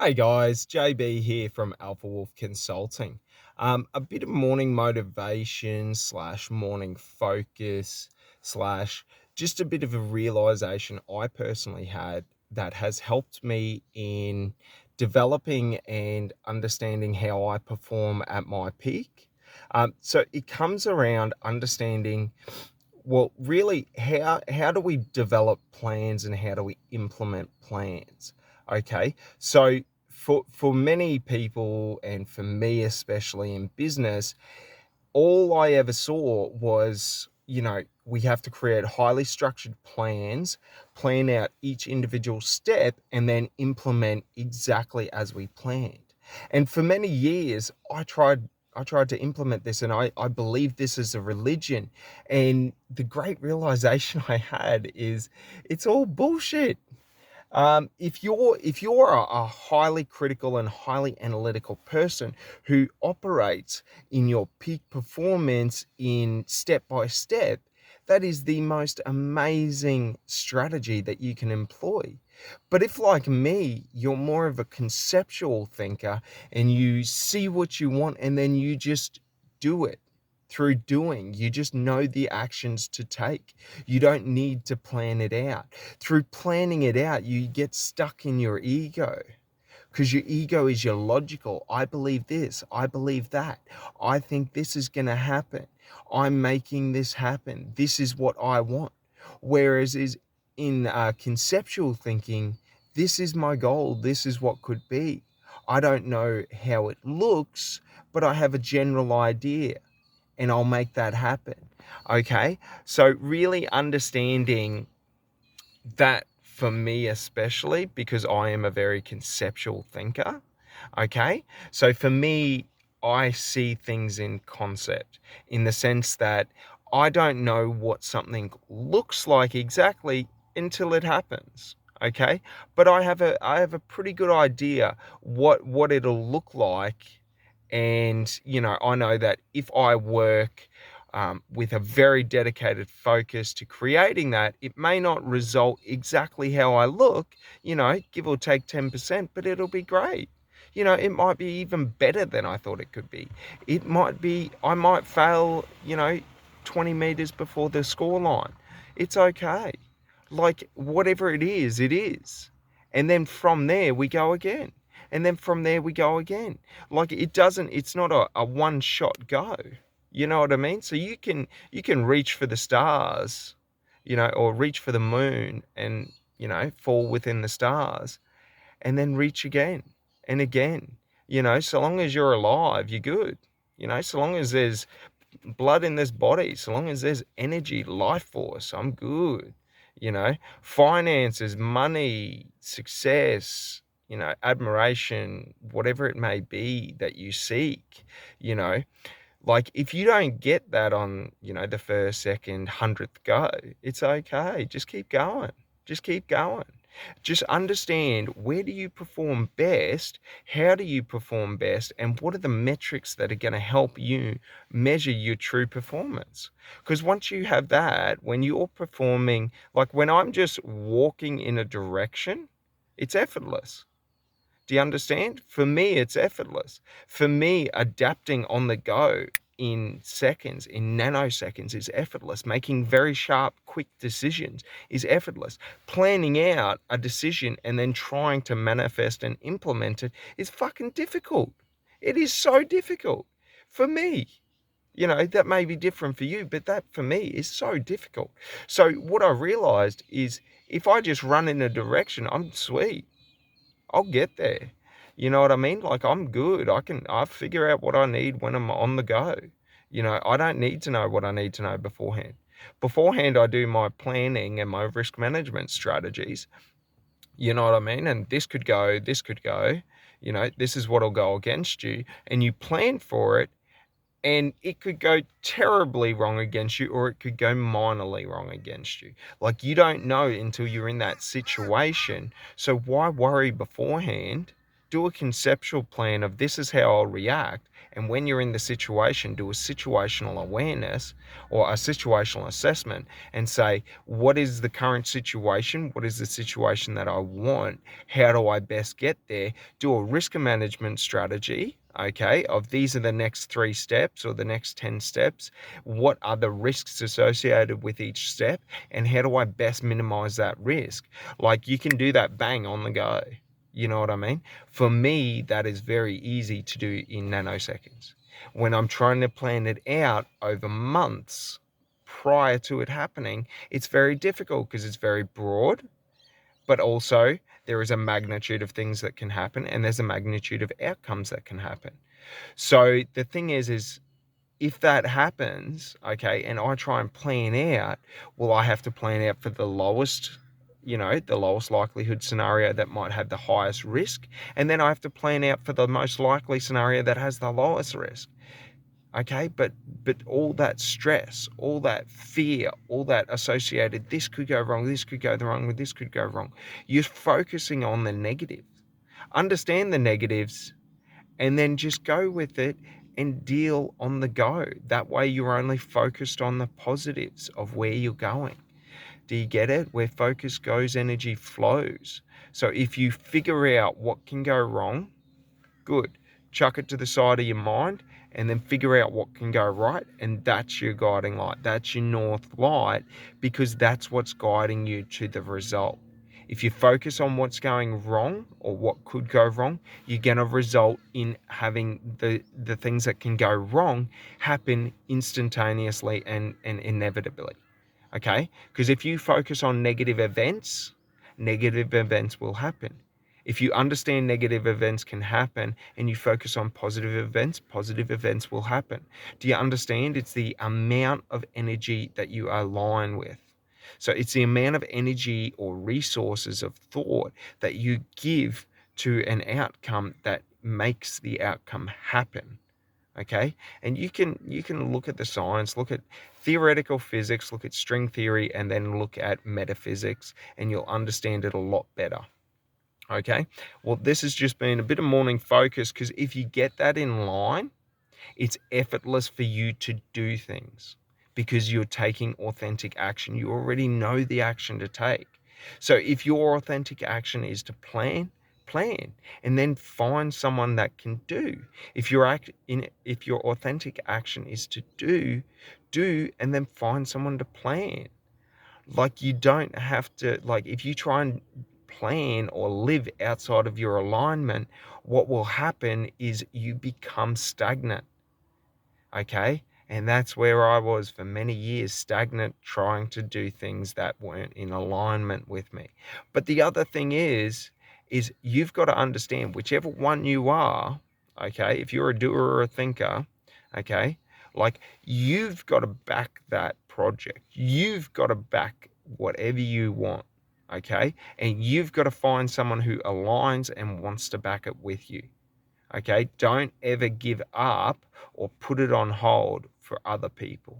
Hey guys, JB here from Alpha Wolf Consulting. A bit of morning motivation slash morning focus slash just a bit of a realization I personally had that has helped me in developing and understanding how I perform at my peak. So it comes around understanding, well, really, how do we develop plans and how do we implement plans? Okay, so for many people and for me especially in business, all I ever saw was, we have to create highly structured plans, plan out each individual step, and then implement exactly as we planned. And for many years, I tried to implement this, and I believe this is a religion. And the great realization I had is it's all bullshit. If you're a highly critical and highly analytical person who operates in your peak performance in step by step, that is the most amazing strategy that you can employ. But if, like me, you're more of a conceptual thinker and you see what you want and then you just do it through doing, you just know the actions to take. You don't need to plan it out. Through planning it out, you get stuck in your ego because your ego is your logical. I believe this. I believe that. I think this is going to happen. I'm making this happen. This is what I want. Whereas is in conceptual thinking, this is my goal. This is what could be. I don't know how it looks, but I have a general idea and I'll make that happen. Okay. So really understanding that, for me especially, because I am a very conceptual thinker. Okay. So for me, I see things in concept, in the sense that I don't know what something looks like exactly until it happens. Okay. But I have a pretty good idea what it'll look like. And I know that if I work with a very dedicated focus to creating that, it may not result exactly how I look, give or take 10%, but it'll be great. It might be even better than I thought it could be. I might fail, 20 meters before the score line. It's okay. Like, whatever it is, it is. And then from there, we go again. And then from there, we go again. Like, it's not a one shot go. You know what I mean? So you can reach for the stars, or reach for the moon and, fall within the stars and then reach again and again. So long as you're alive, you're good. So long as there's blood in this body, so long as there's energy, life force, I'm good. Finances, money, success, admiration, whatever it may be that you seek, you know, like, if you don't get that on, the first, second, 100th go, it's okay. Just keep going. Just keep going. Just understand, where do you perform best? How do you perform best? And what are the metrics that are going to help you measure your true performance? Because once you have that, when you're performing, like when I'm just walking in a direction, it's effortless. Do you understand? For me, it's effortless. For me, adapting on the go in seconds, in nanoseconds, is effortless. Making very sharp, quick decisions is effortless. Planning out a decision and then trying to manifest and implement it is fucking difficult. It is so difficult for me. That may be different for you, but that for me is so difficult. So what I realized is, if I just run in a direction, I'm sweet. I'll get there. You know what I mean? Like, I'm good. I figure out what I need when I'm on the go. I don't need to know what I need to know beforehand. Beforehand, I do my planning and my risk management strategies. You know what I mean? And this could go, this is what'll go against you. And you plan for it, and it could go terribly wrong against you, or it could go minorly wrong against you. Like, you don't know until you're in that situation. So why worry beforehand do a conceptual plan of this is how I'll react. And when you're in the situation, do a situational awareness or a situational assessment and say, what is the current situation? What is the situation that I want? How do I best get there? Do a risk management strategy, okay, of these are the next 3 steps or the next 10 steps. What are the risks associated with each step? And how do I best minimize that risk? Like, you can do that bang on the go. You know what I mean? For me, that is very easy to do in nanoseconds. When I'm trying to plan it out over months prior to it happening, it's very difficult because it's very broad, but also there is a magnitude of things that can happen and there's a magnitude of outcomes that can happen. So the thing is if that happens, okay, and I try and plan out, well, I have to plan out for the lowest, the lowest likelihood scenario that might have the highest risk. And then I have to plan out for the most likely scenario that has the lowest risk. Okay, but all that stress, all that fear, all that associated, this could go wrong, this could go wrong, this could go wrong. You're focusing on the negatives. Understand the negatives and then just go with it and deal on the go. That way you're only focused on the positives of where you're going. Do you get it? Where focus goes, energy flows. So if you figure out what can go wrong, good. Chuck it to the side of your mind and then figure out what can go right. And that's your guiding light. That's your north light, because that's what's guiding you to the result. If you focus on what's going wrong or what could go wrong, you're going to result in having the things that can go wrong happen instantaneously and inevitably. Okay? Because if you focus on negative events will happen. If you understand negative events can happen and you focus on positive events will happen. Do you understand? It's the amount of energy that you align with. So it's the amount of energy or resources of thought that you give to an outcome that makes the outcome happen. Okay, and you can look at the science, look at theoretical physics, look at string theory, and then look at metaphysics, and you'll understand it a lot better. Okay, well, this has just been a bit of morning focus, because if you get that in line, it's effortless for you to do things because you're taking authentic action. You already know the action to take. So if your authentic action is to plan, and then find someone that can do. If your authentic action is to do, and then find someone to plan. Like, you don't have to, like, if you try and plan or live outside of your alignment, what will happen is you become stagnant. Okay, and that's where I was for many years, stagnant, trying to do things that weren't in alignment with me. But the other thing is you've got to understand, whichever one you are, okay, if you're a doer or a thinker, okay, like, you've got to back that project. You've got to back whatever you want, okay, and you've got to find someone who aligns and wants to back it with you. Okay, don't ever give up or put it on hold for other people.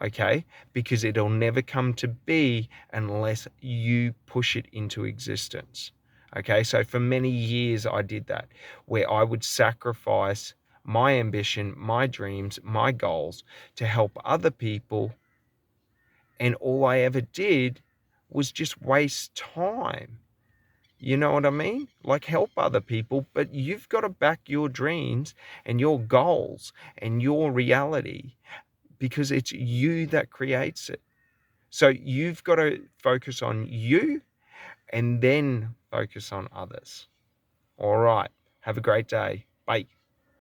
Okay, because it'll never come to be unless you push it into existence. Okay, so for many years I did that, where I would sacrifice my ambition, my dreams, my goals to help other people, and all I ever did was just waste time. You know what I mean? Like, help other people, but you've got to back your dreams and your goals and your reality, because it's you that creates it. So you've got to focus on you and then focus on others. All right. Have a great day. Bye.